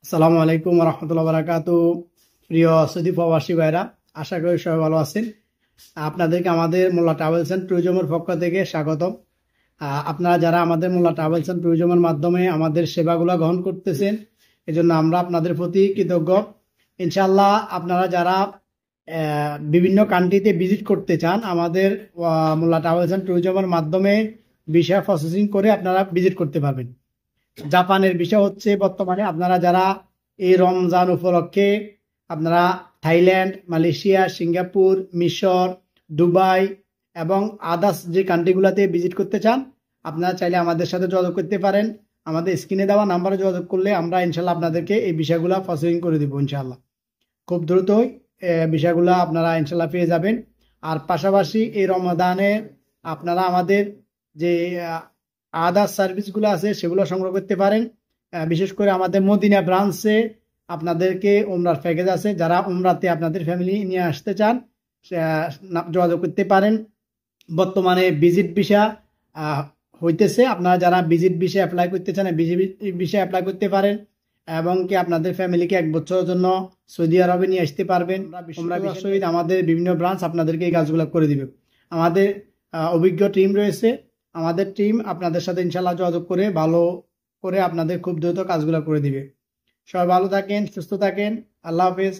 আসসালামু আলাইকুম রহমতুল্লাহ বারাকাতু। প্রিয় সৌদি প্রবাসী ভাইরা, আশা করি সবাই ভালো আছেন। আপনাদেরকে আমাদের মোল্লা ট্রাভেলস অ্যান্ড ট্যুরিজমের পক্ষ থেকে স্বাগতম। আপনারা যারা আমাদের মোল্লা ট্রাভেলস অ্যান্ড ট্যুরিজমের মাধ্যমে আমাদের সেবাগুলো গ্রহণ করতেছেন, এজন্য আমরা আপনাদের প্রতি কৃতজ্ঞ। ইনশাল্লাহ আপনারা যারা বিভিন্ন কান্ট্রিতে ভিজিট করতে চান, আমাদের মোল্লা ট্রাভেলস অ্যান্ড ট্যুরিজমের মাধ্যমে ভিসা প্রসেসিং করে আপনারা ভিজিট করতে পারবেন। জাপানের বিষয় হচ্ছে বর্তমানে আপনারা যারা এই রমজান উপলক্ষে আপনারা থাইল্যান্ড, মালয়েশিয়া, সিঙ্গাপুর, মিশর, দুবাই এবং আদার্স যে কান্ট্রিগুলোতে ভিজিট করতে চান, আপনারা চাইলে আমাদের সাথে যোগাযোগ করতে পারেন। আমাদের স্ক্রিনে দেওয়া নাম্বারে যোগাযোগ করলে আমরা ইনশাল্লাহ আপনাদেরকে এই বিষয়গুলো প্রসেসিং করে দেবো ইনশাল্লাহ। খুব দ্রুতই বিষয়গুলো আপনারা ইনশাল্লাহ পেয়ে যাবেন। আর পাশাপাশি এই রমাদানে আপনারা আমাদের যে আদার্স সার্ভিসগুলো আছে সেগুলো সংগ্রহ করতে পারেন। বিশেষ করে আমাদের মদিনা ব্রাঞ্চে আপনাদেরকে উমরার প্যাকেজ আছে। যারা উমরাতে আপনাদের ফ্যামিলি নিয়ে আসতে চান যোগাযোগ করতে পারেন। বর্তমানে ভিজিট ভিসা হইতেছে, আপনারা যারা ভিজিট ভিসা অ্যাপ্লাই করতে চান ভিজিট ভিসা অ্যাপ্লাই করতে পারেন এবং কি আপনাদের ফ্যামিলিকে 1 বছরের জন্য সৌদি আরবে নিয়ে আসতে পারবেন। উমরা ভিসার সহিত আমাদের বিভিন্ন ব্রাঞ্চ আপনাদেরকে এই কাজগুলো করে দিবে। আমাদের অভিজ্ঞ টিম রয়েছে। আমাদের টিম আপনাদের সাথে ইনশাল্লাহ যোগাযোগ করে ভালো করে আপনাদের খুব দ্রুত কাজগুলো করে দিবে। সবাই ভালো থাকেন, সুস্থ থাকেন। আল্লাহ হাফেজ।